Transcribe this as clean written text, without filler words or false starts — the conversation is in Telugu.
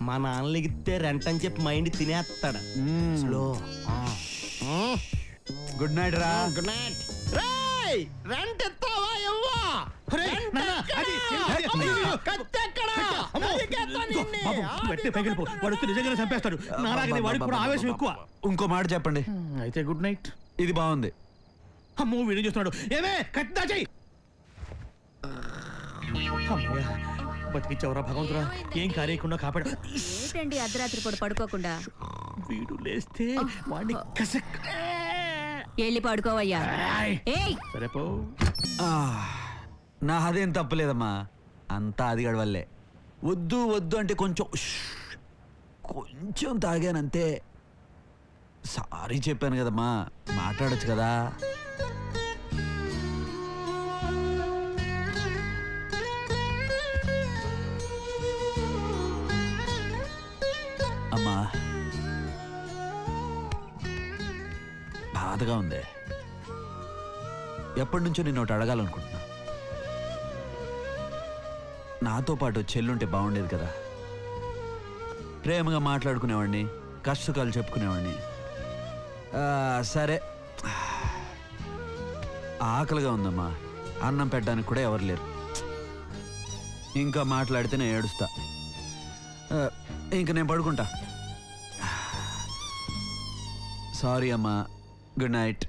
మా నాన్నలెగితే రెంట్ అని చెప్పి మైండ్ తినేస్తాడు. స్లో. గుడ్ నైట్ రా. Good night. రేయ్ రెంట్ ఎత్తావా ఎవ్వా? నిజంగానే చంపేస్తాడు. నాలాగనే వాడికి కూడా ఆవేశం ఎక్కువ. ఇంకో మాట చెప్పండి. అయితే గుడ్ నైట్. ఇది బాగుంది. అమ్మో వీడియో చూస్తున్నాడు. ఏమే కట్టిదా చెయ్యి. బతికిచ్చావురా భగవంతురా. ఏం కార్యకుండా కాపాడు. ఏంటండి అర్ధరాత్రి పూట పడుకోకుండా? వీడు లేస్తే వాడిని కసక్. వెళ్ళి పడుకోవయ్యా. సరే పో. నా అదేం తప్పలేదమ్మా, అంతా అది గడవల్లే. వద్దు వద్దు అంటే కొంచెం తాగానంతే. సారీ చెప్పాను కదమ్మా, మాట్లాడొచ్చు కదా. అమ్మా బాధగా ఉంది. ఎప్పటి నుంచో నిన్ను ఒకటి అడగాలనుకుంటున్నా. నాతో పాటు చెల్లుంటే బాగుండేది కదా. ప్రేమగా మాట్లాడుకునేవాడిని, కష్టసుఖాలు చెప్పుకునేవాడిని. సరే ఆకలిగా ఉందమ్మా, అన్నం పెట్టడానికి కూడా ఎవరు లేరు. ఇంకా మాట్లాడితే నేను ఏడుస్తా. ఇంక నేను పడుకుంటా. సారీ అమ్మా, గుడ్ నైట్.